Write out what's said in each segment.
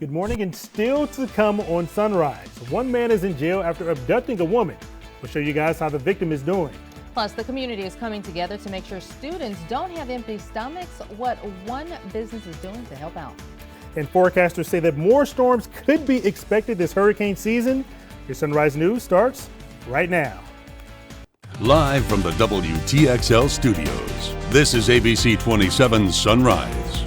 Good morning, and still to come on Sunrise. One man is in jail after abducting a woman. We'll show you guys how the victim is doing. Plus, the community is coming together to make sure students don't have empty stomachs, what one business is doing to help out. And forecasters say that more storms could be expected this hurricane season. Your Sunrise News starts right now. Live from the WTXL studios, this is ABC 27 Sunrise.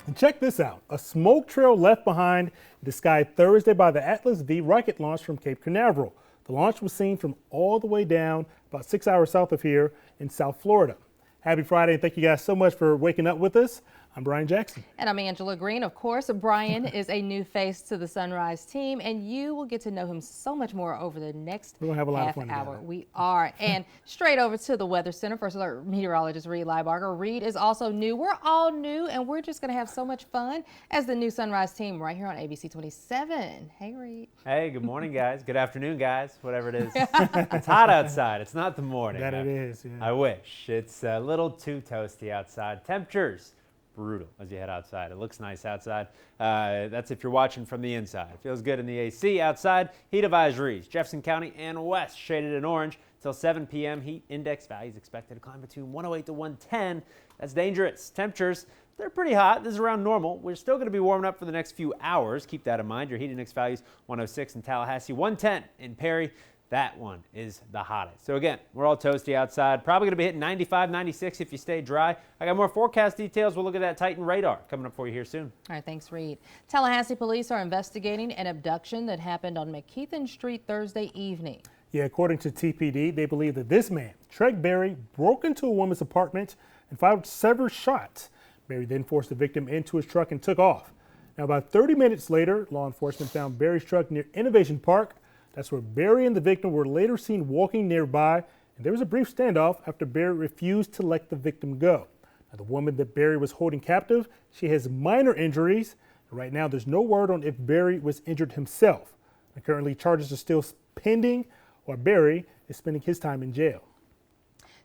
And check this out. A smoke trail left behind in the sky Thursday by the Atlas V rocket launch from Cape Canaveral. The launch was seen from all the way down about 6 hours south of here in South Florida. Happy Friday, and thank you guys so much for waking up with us. I'm Brian Jackson. And I'm Angela Green. Of course, Brian is a new face to the Sunrise team, and you will get to know him so much more over the next We're gonna have a lot of fun hour. together. We are. And straight over to the Weather Center, First Alert meteorologist Reed Leibarger. Reed is also new. We're all new, and we're just going to have so much fun as the new Sunrise team right here on ABC 27. Hey, Reed. Hey, good morning, guys. Good afternoon, guys. Whatever it is. It's hot outside. It's not the morning. That it is, yeah. I wish. It's a little too toasty outside. Temperatures brutal as you head outside. It looks nice outside. That's if you're watching from the inside. It feels good in the AC. Outside, heat advisories. Jefferson County and West shaded in orange till 7 p.m. Heat index values expected to climb between 108 to 110. That's dangerous. Temperatures, they're pretty hot. This is around normal. We're still going to be warming up for the next few hours. Keep that in mind. Your heat index values 106 in Tallahassee, 110 in Perry. That one is the hottest. So again, we're all toasty outside. Probably going to be hitting 95, 96 if you stay dry. I got more forecast details. We'll look at that Titan radar coming up for you here soon. All right, thanks, Reed. Tallahassee police are investigating an abduction that happened on McKeithen Street Thursday evening. Yeah, according to TPD, they believe that this man, Treg Berry, broke into a woman's apartment and fired several shots. Berry then forced the victim into his truck and took off. Now, about 30 minutes later, law enforcement found Berry's truck near Innovation Park. That's where Berry and the victim were later seen walking nearby, and there was a brief standoff after Berry refused to let the victim go. Now, the woman that Berry was holding captive, she has minor injuries. Right now, there's no word on if Berry was injured himself. And currently, charges are still pending, while Berry is spending his time in jail.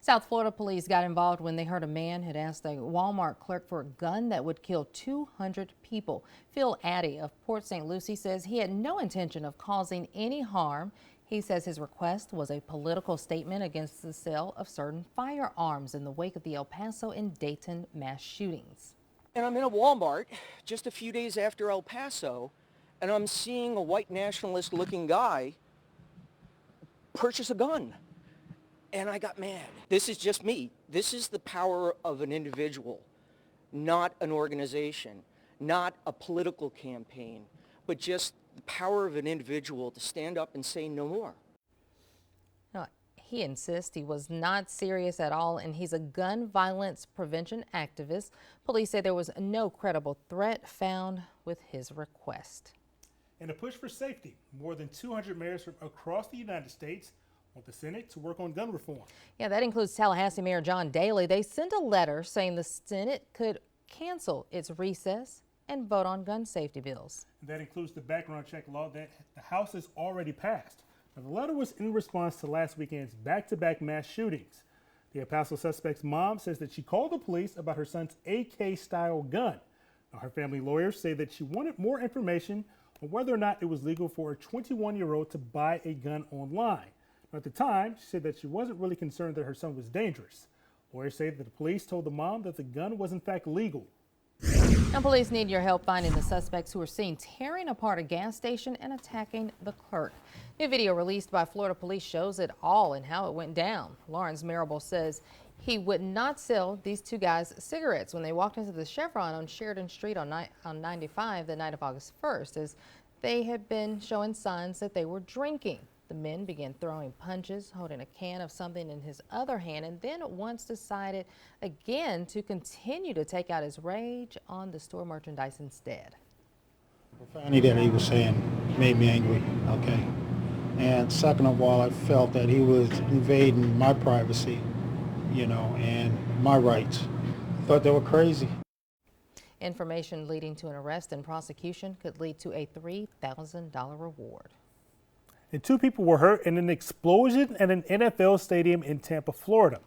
South Florida police got involved when they heard a man had asked a Walmart clerk for a gun that would kill 200 people. Phil Addy of Port St. Lucie says he had no intention of causing any harm. He says his request was a political statement against the sale of certain firearms in the wake of the El Paso and Dayton mass shootings. And I'm in a Walmart just a few days after El Paso, and I'm seeing a white nationalist looking guy purchase a gun. And I got mad. This is just me. This is the power of an individual, not an organization, not a political campaign, but just the power of an individual to stand up and say no more. No, he insists he was not serious at all, and he's a gun violence prevention activist. Police say there was no credible threat found with his request. In a push for safety, more than 200 mayors from across the United States want the Senate to work on gun reform. Yeah, that includes Tallahassee Mayor John Daley. They sent a letter saying the Senate could cancel its recess and vote on gun safety bills. And that includes the background check law that the House has already passed. Now, the letter was in response to last weekend's back-to-back mass shootings. The El Paso suspect's mom says that she called the police about her son's AK-style gun. Now, her family lawyers say that she wanted more information on whether or not it was legal for a 21-year-old to buy a gun online. At the time, she said that she wasn't really concerned that her son was dangerous. Lawyers say that the police told the mom that the gun was in fact legal. Now, police need your help finding the suspects who were seen tearing apart a gas station and attacking the clerk. New video released by Florida police shows it all and how it went down. Lawrence Marable says he would not sell these two guys cigarettes when they walked into the Chevron on Sheridan Street on 95 the night of August 1st, as they had been showing signs that they were drinking. The men began throwing punches, holding a can of something in his other hand, and then once decided again to continue to take out his rage on the store merchandise instead. Profanity that he was saying made me angry, okay? And second of all, I felt that he was invading my privacy, you know, and my rights. I thought they were crazy. Information leading to an arrest and prosecution could lead to a $3,000 reward. And two people were hurt in an explosion at an NFL stadium in Tampa, Florida.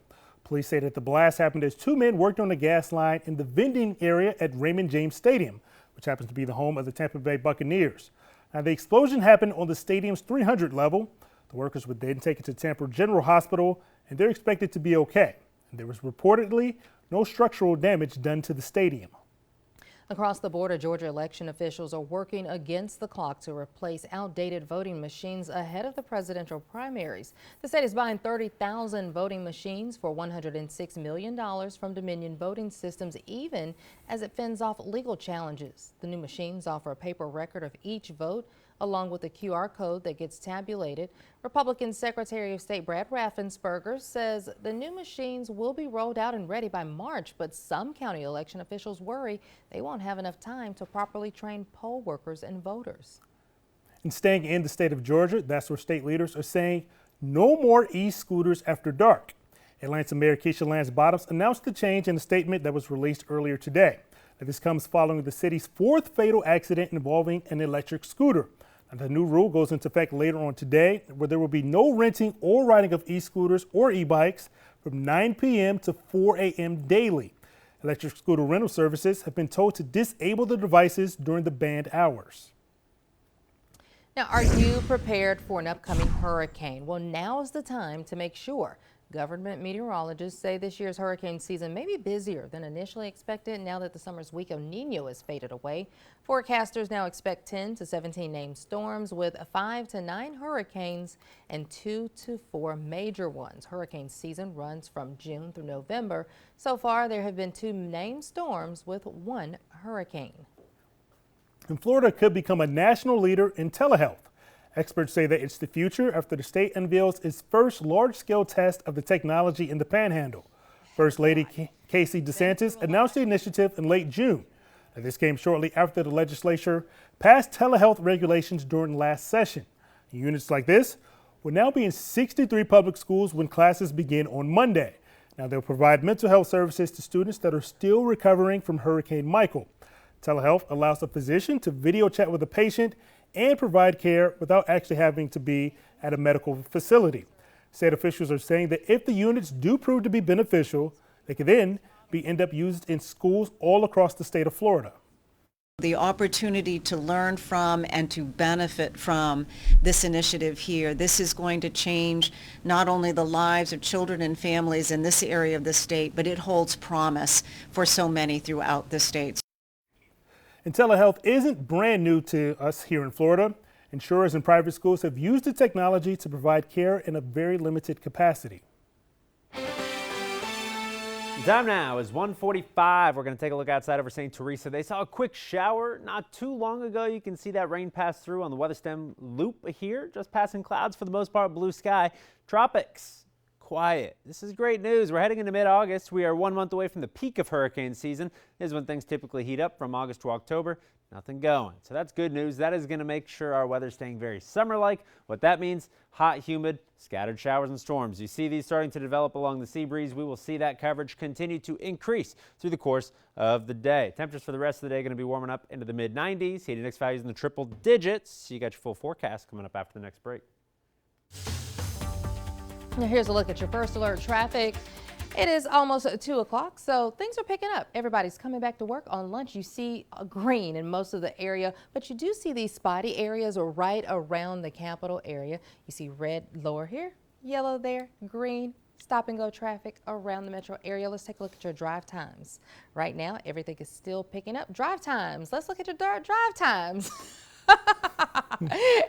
Police say that the blast happened as two men worked on a gas line in the vending area at Raymond James Stadium, which happens to be the home of the Tampa Bay Buccaneers. Now, the explosion happened on the stadium's 300 level. The workers were then taken to Tampa General Hospital, and they're expected to be okay. And there was reportedly no structural damage done to the stadium. Across the border, Georgia election officials are working against the clock to replace outdated voting machines ahead of the presidential primaries. The state is buying 30,000 voting machines for $106 million from Dominion Voting Systems, even as it fends off legal challenges. The new machines offer a paper record of each vote, along with a QR code that gets tabulated. Republican Secretary of State Brad Raffensperger says the new machines will be rolled out and ready by March, but some county election officials worry they won't have enough time to properly train poll workers and voters. And staying in the state of Georgia, that's where state leaders are saying no more e-scooters after dark. Atlanta Mayor Keisha Lance Bottoms announced the change in a statement that was released earlier today. Now, this comes following the city's fourth fatal accident involving an electric scooter. The new rule goes into effect later on today, where there will be no renting or riding of e-scooters or e-bikes from 9 p.m. to 4 a.m. daily. Electric scooter rental services have been told to disable the devices during the banned hours. Now, are you prepared for an upcoming hurricane? Well, now is the time to make sure. Government meteorologists say this year's hurricane season may be busier than initially expected now that the summer's weak El Nino has faded away. Forecasters now expect 10 to 17 named storms with 5 to 9 hurricanes and 2 to 4 major ones. Hurricane season runs from June through November. So far, there have been 2 named storms with 1 hurricane. And Florida could become a national leader in telehealth. Experts say that it's the future after the state unveils its first large-scale test of the technology in the Panhandle. First Lady Casey DeSantis announced the initiative in late June. Now, this came shortly after the legislature passed telehealth regulations during last session. Units like this will now be in 63 public schools when classes begin on Monday. Now, they'll provide mental health services to students that are still recovering from Hurricane Michael. Telehealth allows a physician to video chat with a patient and provide care without actually having to be at a medical facility. State officials are saying that if the units do prove to be beneficial, they could then end up used in schools all across the state of Florida. The opportunity to learn from and to benefit from this initiative here. This is going to change not only the lives of children and families in this area of the state, but it holds promise for so many throughout the state. And telehealth isn't brand new to us here in Florida. Insurers and private schools have used the technology to provide care in a very limited capacity. The time now is 1:45. We're going to take a look outside over St. Teresa. They saw a quick shower not too long ago. You can see that rain pass through on the weather stem loop here, just passing clouds for the most part, blue sky. Tropics. Quiet. This is great news. We're heading into mid-August. We are 1 month away from the peak of hurricane season. This is when things typically heat up from August to October. Nothing going. So that's good news. That is going to make sure our weather's staying very summer-like. What that means, hot, humid, scattered showers and storms. You see these starting to develop along the sea breeze. We will see that coverage continue to increase through the course of the day. Temperatures for the rest of the day are going to be warming up into the mid-90s. Heat index values in the triple digits. You got your full forecast coming up after the next break. Now here's a look at your first alert traffic. It is almost 2 o'clock, so things are picking up. Everybody's coming back to work on lunch. You see green in most of the area, but you do see these spotty areas right around the Capitol area. You see red lower here, yellow there, green, stop and go traffic around the metro area. Let's take a look at your drive times. Right now, everything is still picking up. Drive times. Let's look at your drive times.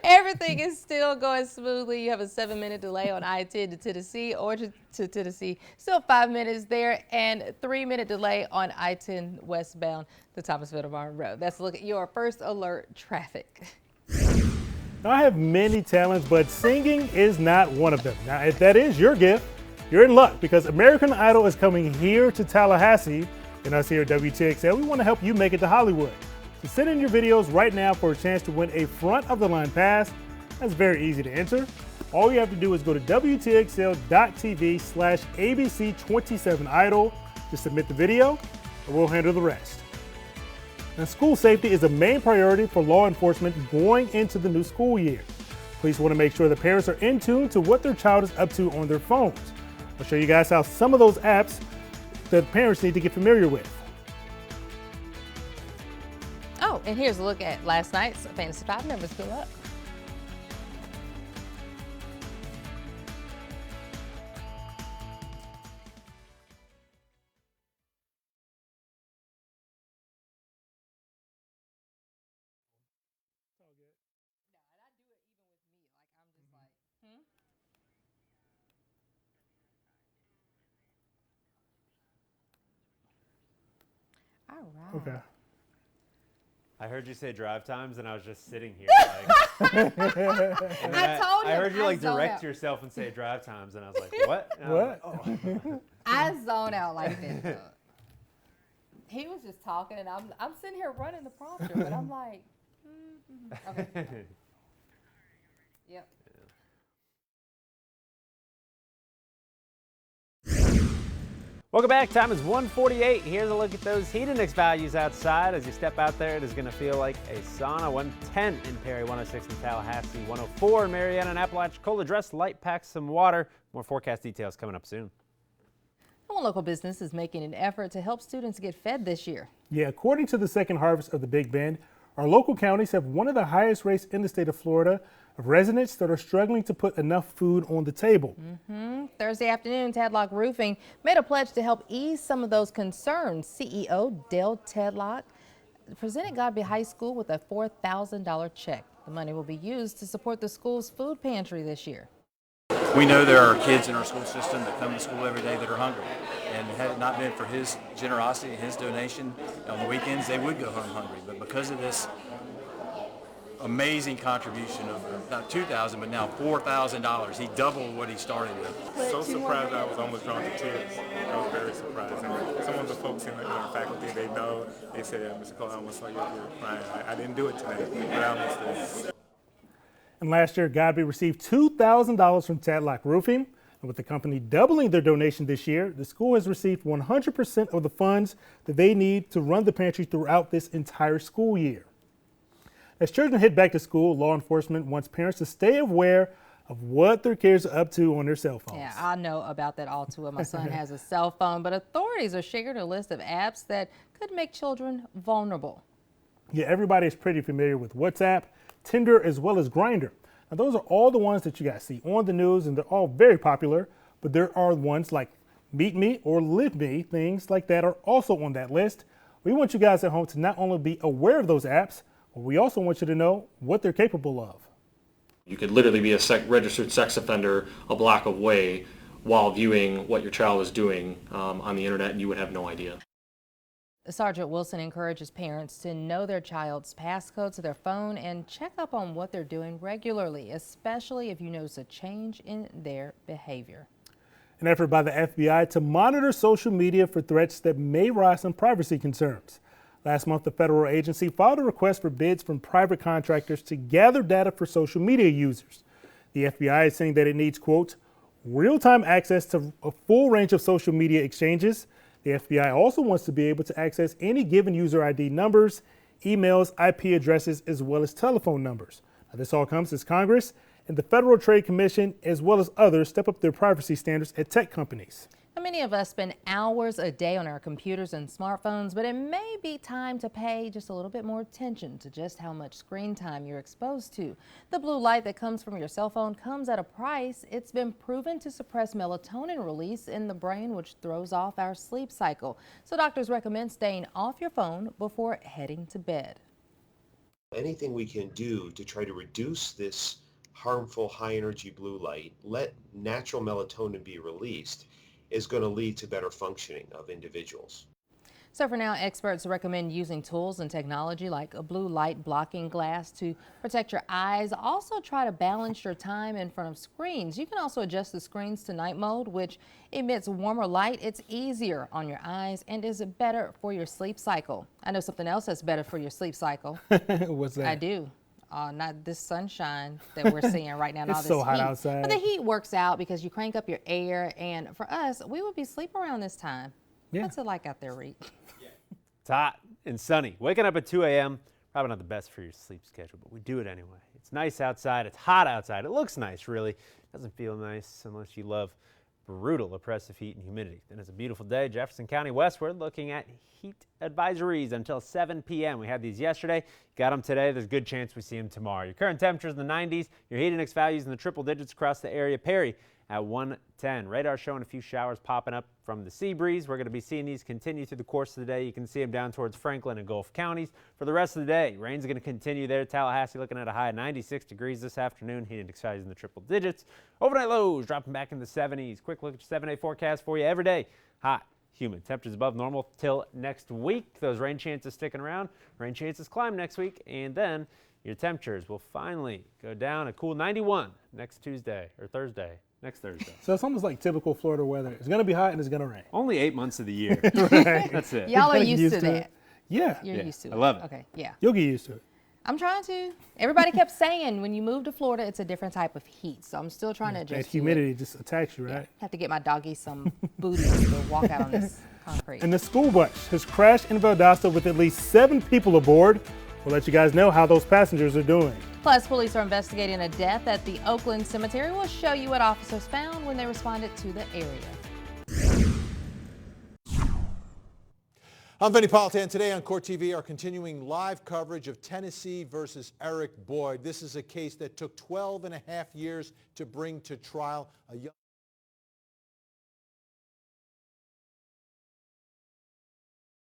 Everything is still going smoothly. You have a 7-minute delay on I-10 to Tennessee or to Tennessee. Still 5 minutes there and 3-minute delay on I-10 westbound to Thomasville Martin Road. That's a look at your first alert traffic. Now, I have many talents, but singing is not one of them. Now, if that is your gift, you're in luck because American Idol is coming here to Tallahassee, and us here at WTXL, we want to help you make it to Hollywood. So send in your videos right now for a chance to win a front-of-the-line pass. That's very easy to enter. All you have to do is go to WTXL.tv/ABC27idol to submit the video, and we'll handle the rest. Now, school safety is a main priority for law enforcement going into the new school year. Police want to make sure the parents are in tune to what their child is up to on their phones. I'll show you guys how some of those apps that parents need to get familiar with. Oh, and here's a look at last night's Fantasy 5 numbers. Good luck. All right. Okay. I heard you say drive times, and I was just sitting here. I told you. I heard you like zoned direct out. yourself and say drive times, and I was like, what? And I was What? like, oh. I zone out like this. He was just talking, and I'm sitting here running the prompter, but I'm like, okay. Yep. Welcome back. Time is 1:48. Here's a look at those heat index values outside. As you step out there, it is going to feel like a sauna. 110 in Perry, 106 in Tallahassee, 104 in Marietta and Apalachicola. Dress light, pack some water. More forecast details coming up soon. One local business is making an effort to help students get fed this year. Yeah, according to the second harvest of the Big Bend, our local counties have one of the highest rates in the state of Florida of residents that are struggling to put enough food on the table. Thursday afternoon, Tadlock Roofing made a pledge to help ease some of those concerns. CEO Dale Tadlock presented Godby High School with a $4,000 check. The money will be used to support the school's food pantry this year. We know there are kids in our school system that come to school every day that are hungry. And had it not been for his generosity, his donation, on the weekends they would go home hungry. But because of this amazing contribution of not $2,000 but now $4,000, he doubled what he started with. So surprised I was almost drawn to tears. I was very surprised. And some of the folks in our faculty, they know, they said, Mr. Cole, I almost saw you up here crying. I didn't do it today, but I almost did. And last year, Godby received $2,000 from Tadlock Roofing. And with the company doubling their donation this year, the school has received 100% of the funds that they need to run the pantry throughout this entire school year. As children head back to school, law enforcement wants parents to stay aware of what their kids are up to on their cell phones. Yeah, I know about that all too well. My son has a cell phone, but authorities are sharing a list of apps that could make children vulnerable. Yeah, everybody is pretty familiar with WhatsApp, Tinder, as well as Grindr. Now, those are all the ones that you guys see on the news, and they're all very popular, but there are ones like Meet Me or Live Me, things like that are also on that list. We want you guys at home to not only be aware of those apps, but we also want you to know what they're capable of. You could literally be a registered sex offender a block away while viewing what your child is doing on the internet, and you would have no idea. Sergeant Wilson encourages parents to know their child's passcode to their phone and check up on what they're doing regularly, especially if you notice a change in their behavior. An effort by the FBI to monitor social media for threats that may rise some privacy concerns. Last month, the federal agency filed a request for bids from private contractors to gather data for social media users. The FBI is saying that it needs, quote, real-time access to a full range of social media exchanges. The FBI also wants to be able to access any given user ID numbers, emails, IP addresses, as well as telephone numbers. Now, this all comes as Congress and the Federal Trade Commission, as well as others, step up their privacy standards at tech companies. Now, many of us spend hours a day on our computers and smartphones, but it may be time to pay just a little bit more attention to just how much screen time you're exposed to. The blue light that comes from your cell phone comes at a price. It's been proven to suppress melatonin release in the brain, which throws off our sleep cycle. So doctors recommend staying off your phone before heading to bed. Anything we can do to try to reduce this harmful high energy blue light, let natural melatonin be released, is going to lead to better functioning of individuals. So for now, experts recommend using tools and technology like a blue light blocking glass to protect your eyes. Also try to balance your time in front of screens. You can also adjust the screens to night mode, which emits warmer light. It's easier on your eyes and is better for your sleep cycle. I know something else that's better for your sleep cycle. What's that? I do. Not this sunshine that we're seeing right now. And It's all this so hot heat. outside. But the heat works out because you crank up your air. And for us, we would be sleeping around this time. Yeah. What's it like out there, Reed? It's hot and sunny. Waking up at 2 a.m., probably not the best for your sleep schedule, but we do it anyway. It's nice outside. It's hot outside. It looks nice, really. It doesn't feel nice unless you love brutal oppressive heat and humidity. Then it's a beautiful day. Jefferson County westward looking at heat advisories until 7 p.m. We had these yesterday. Got them today. There's a good chance we see them tomorrow. Your current temperatures in the 90s. Your heat index values in the triple digits across the area. Perry at 110. Radar showing a few showers popping up from the sea breeze. We're going to be seeing these continue through the course of the day. You can see them down towards Franklin and Gulf counties. For the rest of the day, rain's going to continue there. Tallahassee looking at a high of 96 degrees this afternoon. Heat index values in the triple digits. Overnight lows dropping back in the 70s. Quick look at your 7-day forecast for you every day. Hot, humid. Temperatures above normal till next week. Those rain chances sticking around. Rain chances climb next week. And then your temperatures will finally go down a cool 91 next Tuesday or Thursday. Next Thursday. So it's almost like typical Florida weather. It's going to be hot and it's going to rain. Only 8 months of the year. Right. That's it. Y'all are Get used to that. it. Yeah. You're used to it. I love it. Okay, yeah. You'll get used to it. I'm trying to. Everybody kept saying when you move to Florida, it's a different type of heat. So I'm still trying to adjust That to humidity it. just attacks you, right? Have to get my doggy some booties to walk out on this concrete. And the school bus has crashed in Valdosta with at least 7 people aboard. We'll let you guys know how those passengers are doing. Plus, police are investigating a death at the Oakland Cemetery. We'll show you what officers found when they responded to the area. I'm Vinny Politan. Today on Court TV, our continuing live coverage of Tennessee versus Eric Boyd. This is a case that took 12 and a half years to bring to trial. A young